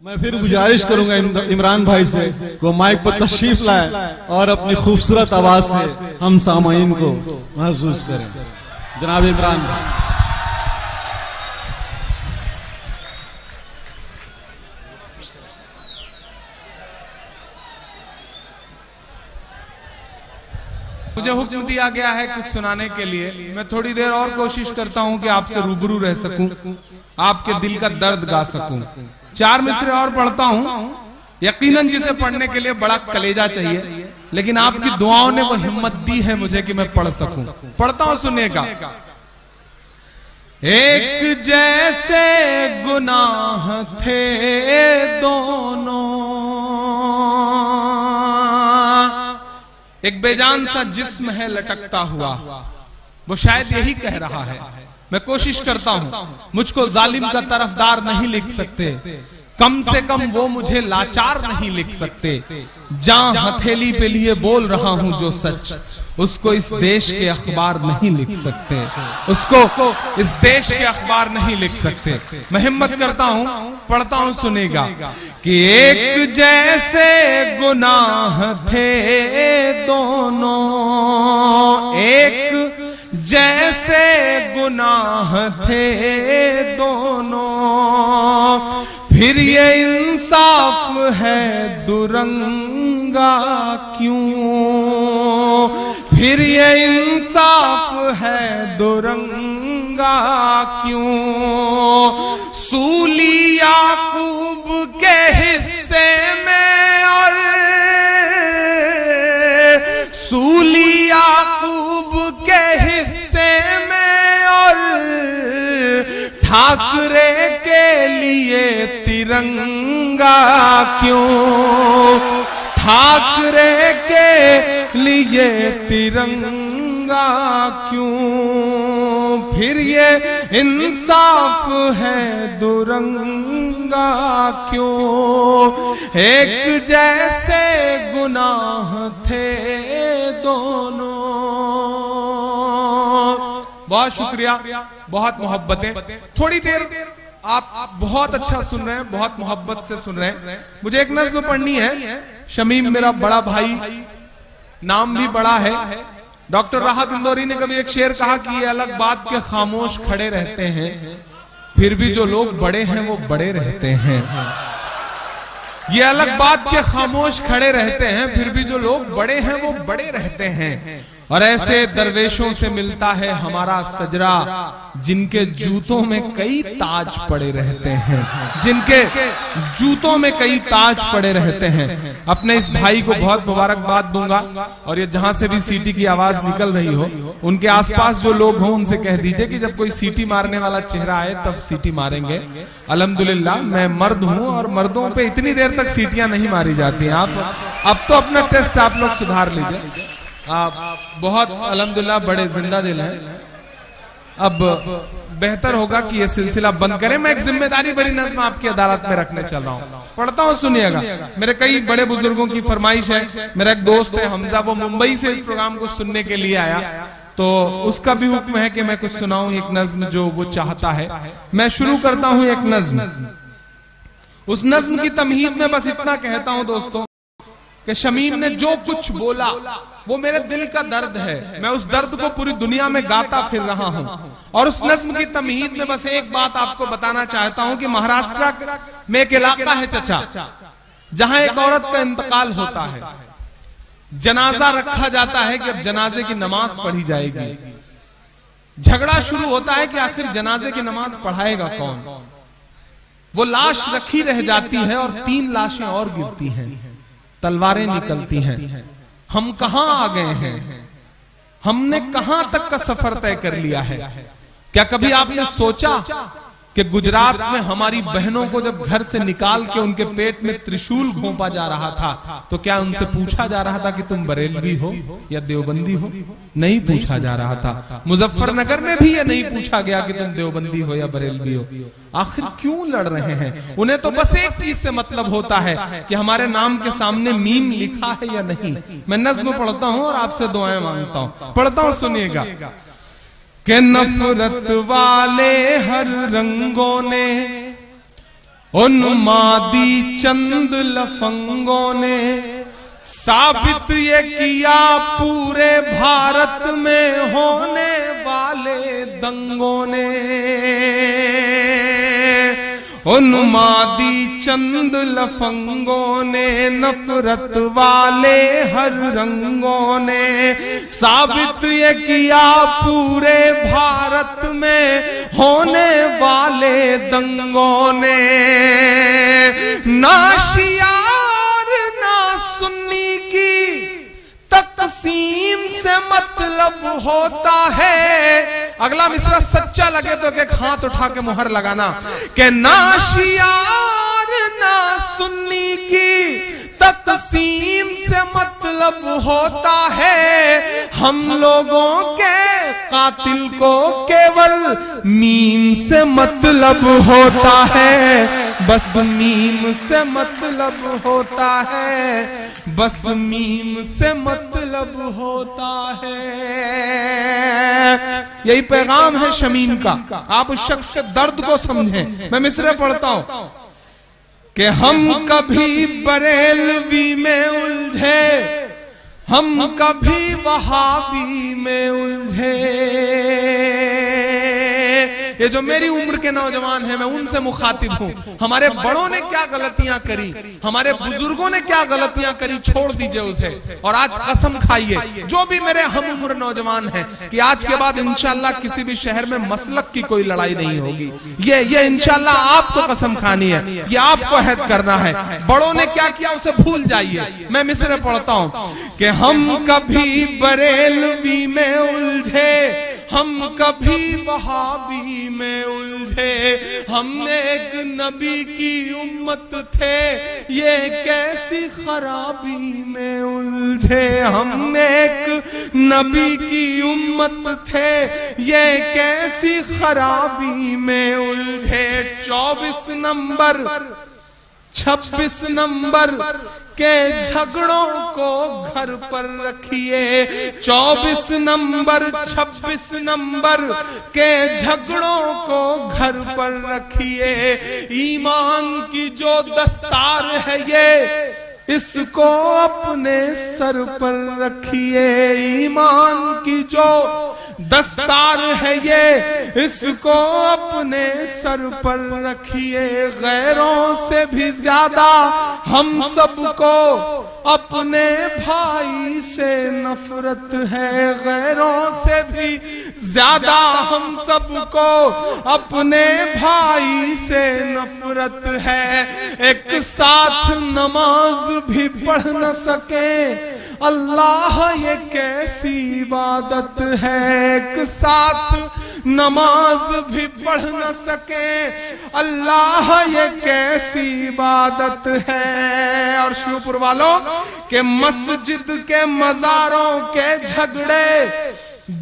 मैं फिर गुजारिश करूंगा इमरान भाई से को माइक पर तशरीफ लाए और अपनी खूबसूरत आवाज से हम सामाईन को महसूस करें। जनाब इमरान भाई। मुझे हुक्म दिया गया है कुछ सुनाने के लिए। मैं थोड़ी देर और कोशिश करता हूं कि आपसे रूबरू रह सकूं, आपके दिल का दर्द गा सकूं। 4 मिसरे और पढ़ता हूं। यकीनन जिसे पढ़ने के लिए बड़ा कलेजा चाहिए, लेकिन आपकी दुआओं ने वो हिम्मत दी है मुझे कि मैं पढ़ सकूं। पढ़ता हूं, सुनिएगा। एक जैसे गुनाह थे दोनों, एक बेजान सा जिस्म है लटकता हुआ। वो शायद यही कह रहा है। मैं कोशिश करता हूं, मुझको जालिम का तरफदार नहीं लिख सकते, कम से कम वो मुझे लाचार नहीं लिख सकते। जहां हथेली पे लिए बोल रहा हूं जो सच, उसको इस देश के अखबार नहीं लिख सकते, उसको इस देश के अखबार नहीं लिख सकते। मैं हिम्मत करता हूं, पढ़ता हूं, सुनेगा कि एक जैसे गुनाह थे दोनों, एक जैसे गुनाह थे दोनों, फिर ये इंसाफ है दुरंगा क्यों, फिर ये इंसाफ है दुरंगा क्यों। सूली याकूब के हिस्से में और सूली याकूब के हिस्से में और ठाकरे के लिए तिरंगा क्यों, ठाकरे के लिए तिरंगा क्यों, फिर ये इंसाफ है दुरंगा क्यों। एक जैसे गुनाह थे दोनों। बहुत शुक्रिया, बहुत मोहब्बतें। थोड़ी देर आप बहुत अच्छा सुन रहे हैं, बहुत मोहब्बत से सुन रहे हैं। मुझे एक नज़्म पढ़नी है। शमीम मेरा बड़ा भाई, नाम भी बड़ा है। डॉक्टर राहत इंदौरी ने कभी एक शेर कहा कि ये अलग बात के खामोश खड़े रहते हैं, फिर भी जो लोग बड़े हैं वो बड़े रहते हैं। ये अलग बात के खामोश खड़े रहते हैं, फिर भी जो लोग बड़े हैं वो बड़े रहते हैं। और ऐसे दरवेशों से मिलता है हमारा सजरा, जिनके जूतों में कई ताज पड़े रहते हैं, जिनके जूतों में कई ताज पड़े रहते हैं। अपने इस भाई को बहुत मुबारकबाद दूंगा। और ये जहां से भी सीटी की आवाज निकल रही हो, उनके आसपास जो लोग हों उनसे कह दीजिए कि जब कोई सीटी मारने वाला चेहरा आए तब सीटी मारेंगे। अल्हम्दुलिल्लाह मैं मर्द हूं और मर्दों पे इतनी देर तक सीटियां नहीं मारी जाती। आप अब तो अपना टेस्ट आप लोग सुधार लीजिए। आप बहुत अल्हम्दुलिल्लाह बड़े जिंदा दिल हैं। अब बेहतर होगा कि ये सिलसिला बंद करें। मैं एक जिम्मेदारी भरी नज़्म आपकी अदालत में रखने चल रहा हूं, पढ़ता हूं, सुनिएगा। मेरे कई बड़े बुजुर्गों की फरमाइश है। मेरा एक दोस्त है हमजा, वो मुंबई से इस प्रोग्राम को सुनने के लिए आया, तो उसका भी हुक्म है कि मैं कुछ सुनाऊं एक नज़्म जो वो चाहता है। मैं शुरू करता हूं एक नज़्म। उस नज़्म की तमहीद में बस इतना कहता हूं दोस्तों कि शमीम ने जो कुछ बोला वो मेरे दिल का दर्द है। मैं उस दर्द को पूरी दुनिया में गाता फिर रहा हूं। और उस नज़्म की तमहीद में बस एक बात आपको बताना चाहता हूं कि महाराष्ट्र में एक इलाका है चचा, जहां एक औरत का इंतकाल होता है। जनाजा रखा जाता है कि अब जनाजे की नमाज पढ़ी जाएगी। झगड़ा शुरू होता है कि आखिर जनाजे की नमाज पढ़ाएगा कौन। वो लाश रखी रह जाती है और 3 लाशें और गिरती हैं, तलवारें निकलती हैं। हम कहां आ गए हैं, हमने कहां तक का सफर तय कर लिया है। क्या कभी आपने सोचा कि गुजरात में हमारी बहनों को जब घर से निकाल के उनके पेट में त्रिशूल घोंपा जा रहा था, तो क्या उनसे पूछा जा रहा था कि तुम बरेलवी हो या देवबंदी हो? नहीं पूछा जा रहा था। मुजफ्फरनगर में भी ये नहीं पूछा गया कि तुम देवबंदी हो या बरेलवी हो। आखिर क्यों लड़ रहे हैं? उन्हें तो बस एक चीज से मतलब होता है कि हमारे नाम के सामने मीम लिखा है या नहीं। मैं नज़्म पढ़ता हूं और आपसे दुआएं मांगता हूं, पढ़ता हूं, सुनिएगा। कि नफरत वाले हर रंगों ने उन्मादी चंद लफंगों ने साबित ये किया पूरे भारत में होने वाले दंगों ने। उन्मादी चंद लफंगों ने नफरत वाले हर रंगों ने साबित ये किया पूरे भारत में होने वाले दंगों ने। ना शिया और ना सुन्नी की तकसीम से मतलब होता है। अगला मिसरा सच्चा लगे तो एक हाथ उठा के मुहर लगाना कि ना शिया और ना सुन्नी की तकसीम से मतलब होता है। हम लोगों के कातिल को केवल नीम से मतलब होता है। बस मीम से मतलब होता है, बस मीम से मतलब होता है। यही पैगाम है शमीम का। आप उस शख्स के दर्द को समझें। मैं मिसरे पढ़ता हूं कि हम कभी बरेलवी में उलझे, हम कभी वहाबी में उलझे। ये जो मेरी उम्र के नौजवान हैं, मैं उनसे मुखातिब हूं। हमारे बड़ों ने क्या गलतियां करी, हमारे बुजुर्गों ने क्या गलतियां करी, छोड़ दीजिए उसे और आज कसम खाइए, जो भी मेरे हम उम्र नौजवान हैं, कि आज के बाद इंशाल्लाह किसी भी शहर में मसलक की कोई लड़ाई नहीं होगी। ये इंशाल्लाह आपको कसम खानी है, ये आपको अहद करना है। बड़ों ने क्या किया उसे भूल जाइए। मैं मिसरे पढ़ता हूं कि हम कभी बरेलवी में उलझे, हम कभी वहाबी में उलझे। हम एक नबी की उम्मत थे, ये कैसी खराबी में उलझे। हम एक नबी की उम्मत थे, ये कैसी खराबी में उलझे। 24 नंबर 26 नंबर के झगड़ों को घर पर रखिए। 24 नंबर 26 नंबर के झगड़ों को घर पर रखिए। ईमान की जो दस्तार है ये, इसको अपने सर पर रखिए। ईमान की जो दस्तार है ये, इसको अपने सर पर रखिए। गैरों से भी ज्यादा हम सबको अपने भाई से नफरत है। गैरों से भी ज्यादा हम सबको अपने भाई से नफरत है। एक साथ नमाज भी पढ़ न सके, अल्लाह ये कैसी इबादत है। एक साथ नमाज भी पढ़ न सके, अल्लाह ये कैसी इबादत है। और शिवपुर वालों के मस्जिद के मजारों के झगड़े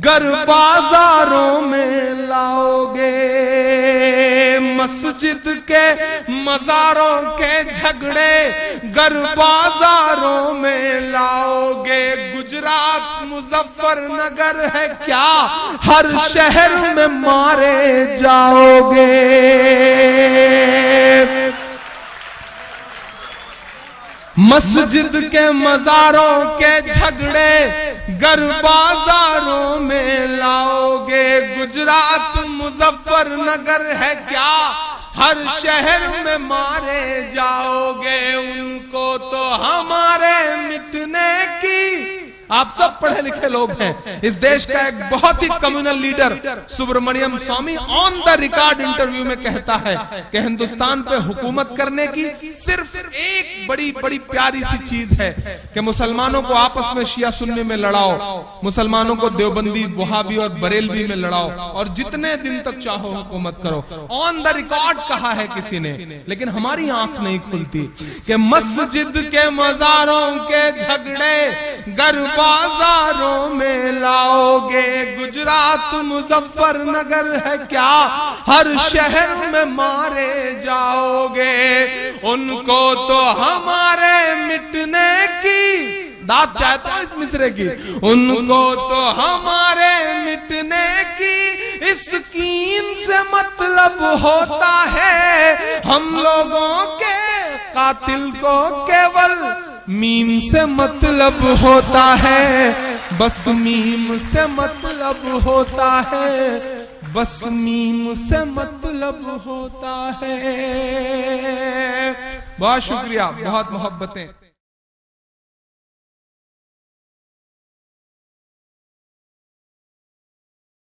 गर बाजारों में लाओगे। मस्जिद के मजारों के झगड़े गर बाजारों में लाओगे। गुजरात मुजफ्फरनगर है क्या, हर शहर में मारे जाओगे। मस्जिद के मजारों के झगड़े गर बाजारों में लाओगे। गुजरात मुजफ्फरनगर है क्या, हर शहर में मारे जाओगे। उनको तो हमारे मिटने की, आप सब पढ़े लिखे लोग हैं। इस देश का एक बहुत ही communal leader Subramanian Swamy on the record interview में कहता है कि हिंदुस्तान पे हुकूमत करने की सिर्फ एक बड़ी बड़ी प्यारी सी चीज है कि मुसलमानों को आपस में शिया सुन्नी में लड़ाओ, मुसलमानों को देवबंदी वहाबी और बरेलवी में लड़ाओ और जितने दिन तक चाहो हुकूमत करो। ऑन द रिकॉर्ड कहा है किसी ने, लेकिन हमारी आंख नहीं खुलती कि मस्जिद के मजारों के झगड़े गर बाजारों में लाओगे। गुजरात मुजफ्फरनगर है क्या, हर शहर में मारे जाओगे। उनको तो हमारे मिटने की दाद चाहता हूं इस मिसरे की। उनको तो हमारे मिटने की स्कीम से मतलब होता है। हम लोगों के कातिल को केवल मीम से मतलब होता है, बस मीम से मतलब होता है, बस मीम से मतलब होता है। बहुत शुक्रिया, बहुत मोहब्बतें।